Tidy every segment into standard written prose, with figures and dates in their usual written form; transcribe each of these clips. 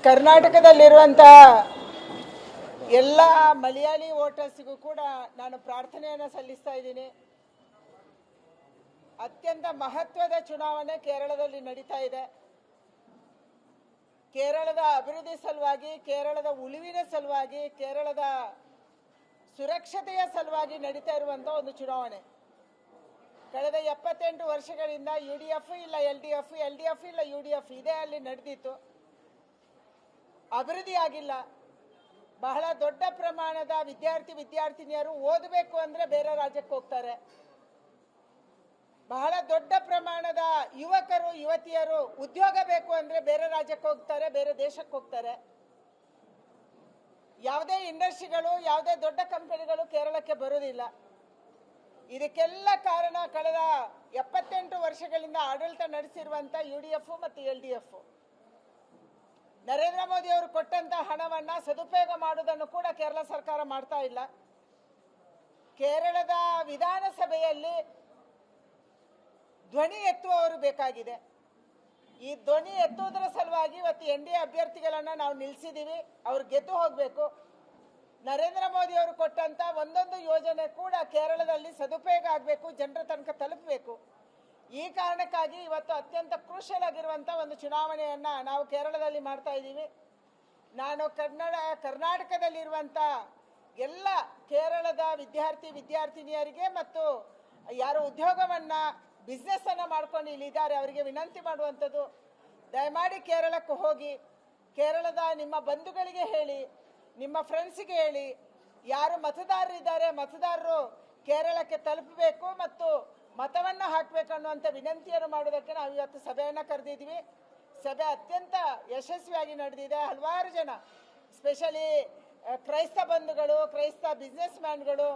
ಕರ್ನಾಟಕದಲ್ಲಿರುವಂತಹ ಎಲ್ಲ ಮಲಯಾಳಿ ವೋಟರ್ಸ್ಗೂ ಕೂಡ ನಾನು ಪ್ರಾರ್ಥನೆಯನ್ನು ಸಲ್ಲಿಸ್ತಾ ಇದ್ದೀನಿ. ಅತ್ಯಂತ ಮಹತ್ವದ ಚುನಾವಣೆ ಕೇರಳದಲ್ಲಿ ನಡೀತಾ ಇದೆ. ಕೇರಳದ ಅಭಿವೃದ್ಧಿ ಸಲುವಾಗಿ, ಕೇರಳದ ಉಳಿವಿನ ಸಲುವಾಗಿ, ಕೇರಳದ ಸುರಕ್ಷತೆಯ ಸಲುವಾಗಿ ನಡೀತಾ ಇರುವಂತಹ ಒಂದು ಚುನಾವಣೆ. ಕಳೆದ 78 ವರ್ಷಗಳಿಂದ UDF ಇಲ್ಲ LDF, LDF ಇಲ್ಲ UDF ಇದೇ ಅಲ್ಲಿ ನಡೆದಿತ್ತು. ಅಭಿವೃದ್ಧಿ ಆಗಿಲ್ಲ. ಬಹಳ ದೊಡ್ಡ ಪ್ರಮಾಣದ ವಿದ್ಯಾರ್ಥಿನಿಯರು ಓದಬೇಕು ಅಂದ್ರೆ ಬೇರೆ ರಾಜ್ಯಕ್ಕೆ ಹೋಗ್ತಾರೆ. ಬಹಳ ದೊಡ್ಡ ಪ್ರಮಾಣದ ಯುವಕರು ಯುವತಿಯರು ಉದ್ಯೋಗ ಬೇಕು ಅಂದ್ರೆ ಬೇರೆ ರಾಜ್ಯಕ್ಕೆ ಹೋಗ್ತಾರೆ, ಬೇರೆ ದೇಶಕ್ಕೆ ಹೋಗ್ತಾರೆ. ಯಾವುದೇ ಇಂಡಸ್ಟ್ರಿಗಳು, ಯಾವುದೇ ದೊಡ್ಡ ಕಂಪನಿಗಳು ಕೇರಳಕ್ಕೆ ಬರುವುದಿಲ್ಲ. ಇದಕ್ಕೆಲ್ಲ ಕಾರಣ ಕಳೆದ 78 ವರ್ಷಗಳಿಂದ ಆಡಳಿತ ನಡೆಸಿರುವಂತ UDF ಮತ್ತು LDF. ನರೇಂದ್ರ ಮೋದಿ ಅವರು ಕೊಟ್ಟಂತ ಹಣವನ್ನ ಸದುಪಯೋಗ ಮಾಡುವುದನ್ನು ಕೂಡ ಕೇರಳ ಸರ್ಕಾರ ಮಾಡ್ತಾ ಇಲ್ಲ. ಕೇರಳದ ವಿಧಾನಸಭೆಯಲ್ಲಿ ಧ್ವನಿ ಎತ್ತುವವರು ಬೇಕಾಗಿದೆ. ಈ ಧ್ವನಿ ಎತ್ತುವುದರ ಸಲುವಾಗಿ ಇವತ್ತು NDA ಅಭ್ಯರ್ಥಿಗಳನ್ನ ನಾವು ನಿಲ್ಲಿಸಿದ್ದೀವಿ. ಅವ್ರು ಗೆದ್ದು ಹೋಗಬೇಕು. ನರೇಂದ್ರ ಮೋದಿ ಅವರು ಕೊಟ್ಟಂತ ಒಂದೊಂದು ಯೋಜನೆ ಕೂಡ ಕೇರಳದಲ್ಲಿ ಸದುಪಯೋಗ ಆಗಬೇಕು, ಜನರ ತನಕ ತಲುಪಬೇಕು. ಈ ಕಾರಣಕ್ಕಾಗಿ ಇವತ್ತು ಅತ್ಯಂತ ಕ್ರೂಷಿಯಲ್ ಆಗಿರುವಂತಹ ಒಂದು ಚುನಾವಣೆಯನ್ನ ನಾವು ಕೇರಳದಲ್ಲಿ ಮಾಡ್ತಾ ಇದ್ದೀವಿ. ನಾನು ಕರ್ನಾಟಕದಲ್ಲಿರುವಂತ ಎಲ್ಲ ಕೇರಳದ ವಿದ್ಯಾರ್ಥಿನಿಯರಿಗೆ ಮತ್ತು ಯಾರು ಉದ್ಯೋಗವನ್ನ ಬಿಸ್ನೆಸ್ ಅನ್ನ ಮಾಡ್ಕೊಂಡು ಇಲ್ಲಿದ್ದಾರೆ ಅವರಿಗೆ ವಿನಂತಿ ಮಾಡುವಂಥದ್ದು, ದಯಮಾಡಿ ಕೇರಳಕ್ಕೆ ಹೋಗಿ ಕೇರಳದ ನಿಮ್ಮ ಬಂಧುಗಳಿಗೆ ಹೇಳಿ, ನಿಮ್ಮ ಫ್ರೆಂಡ್ಸ್ಗೆ ಹೇಳಿ, ಯಾರು ಮತದಾರರಿದ್ದಾರೆ ಮತದಾರರು ಕೇರಳಕ್ಕೆ ತಲುಪಬೇಕು ಮತ್ತು ಮತವನ್ನ ಹಾಕಬೇಕು ಅನ್ನುವಂಥ ವಿನಂತಿಯನ್ನು ಮಾಡೋದಕ್ಕೆ ನಾವು ಇವತ್ತು ಸಭೆಯನ್ನು ಕರೆದಿದ್ವಿ. ಸಭೆ ಅತ್ಯಂತ ಯಶಸ್ವಿಯಾಗಿ ನಡೆದಿದೆ. ಹಲವಾರು ಜನ, ಸ್ಪೆಷಲಿ ಕ್ರೈಸ್ತ ಬಂಧುಗಳು, ಕ್ರೈಸ್ತ ಬಿಸ್ನೆಸ್ ಮ್ಯಾನ್ಗಳು,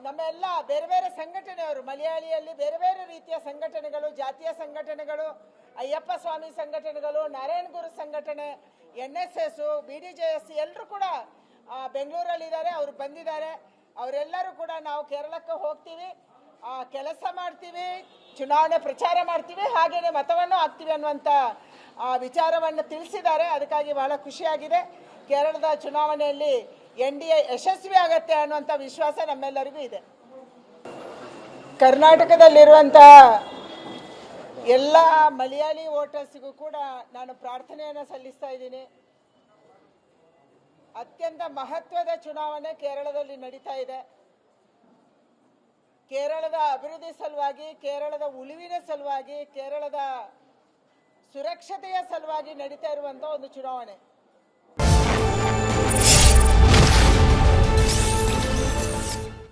ನಮ್ಮೆಲ್ಲ ಬೇರೆ ಬೇರೆ ಸಂಘಟನೆಯವರು, ಮಲಯಾಳಿಯಲ್ಲಿ ಬೇರೆ ಬೇರೆ ರೀತಿಯ ಸಂಘಟನೆಗಳು, ಜಾತಿಯ ಸಂಘಟನೆಗಳು, ಅಯ್ಯಪ್ಪ ಸ್ವಾಮಿ ಸಂಘಟನೆಗಳು, ನಾರಾಯಣ ಗುರು ಸಂಘಟನೆ, NSS, BDJS ಎಲ್ಲರೂ ಕೂಡ ಬೆಂಗಳೂರಲ್ಲಿದ್ದಾರೆ. ಅವರು ಬಂದಿದ್ದಾರೆ. ಅವರೆಲ್ಲರೂ ಕೂಡ ನಾವು ಕೇರಳಕ್ಕೆ ಹೋಗ್ತೀವಿ, ಕೆಲಸ ಮಾಡ್ತೀವಿ, ಚುನಾವಣೆ ಪ್ರಚಾರ ಮಾಡ್ತೀವಿ, ಹಾಗೇನೆ ಮತವನ್ನು ಹಾಕ್ತೀವಿ ಅನ್ನುವಂಥ ವಿಚಾರವನ್ನು ತಿಳಿಸಿದ್ದಾರೆ. ಅದಕ್ಕಾಗಿ ಬಹಳ ಖುಷಿಯಾಗಿದೆ. ಕೇರಳದ ಚುನಾವಣೆಯಲ್ಲಿ NDA ಯಶಸ್ವಿ ಆಗತ್ತೆ ಅನ್ನುವಂಥ ವಿಶ್ವಾಸ ನಮ್ಮೆಲ್ಲರಿಗೂ ಇದೆ. ಕರ್ನಾಟಕದಲ್ಲಿರುವಂತಹ ಎಲ್ಲ ಮಲಯಾಳಿ ವೋಟರ್ಸ್ಗೂ ಕೂಡ ನಾನು ಪ್ರಾರ್ಥನೆಯನ್ನು ಸಲ್ಲಿಸ್ತಾ ಇದ್ದೀನಿ. ಅತ್ಯಂತ ಮಹತ್ವದ ಚುನಾವಣೆ ಕೇರಳದಲ್ಲಿ ನಡೀತಾ ಇದೆ. ಕೇರಳದ ಅಭಿವೃದ್ಧಿ ಸಲುವಾಗಿ, ಕೇರಳದ ಉಳಿವಿನ ಸಲುವಾಗಿ, ಕೇರಳದ ಸುರಕ್ಷತೆಯ ಸಲುವಾಗಿ ನಡೀತಾ ಇರುವಂತಹ ಒಂದು ಚುನಾವಣೆ.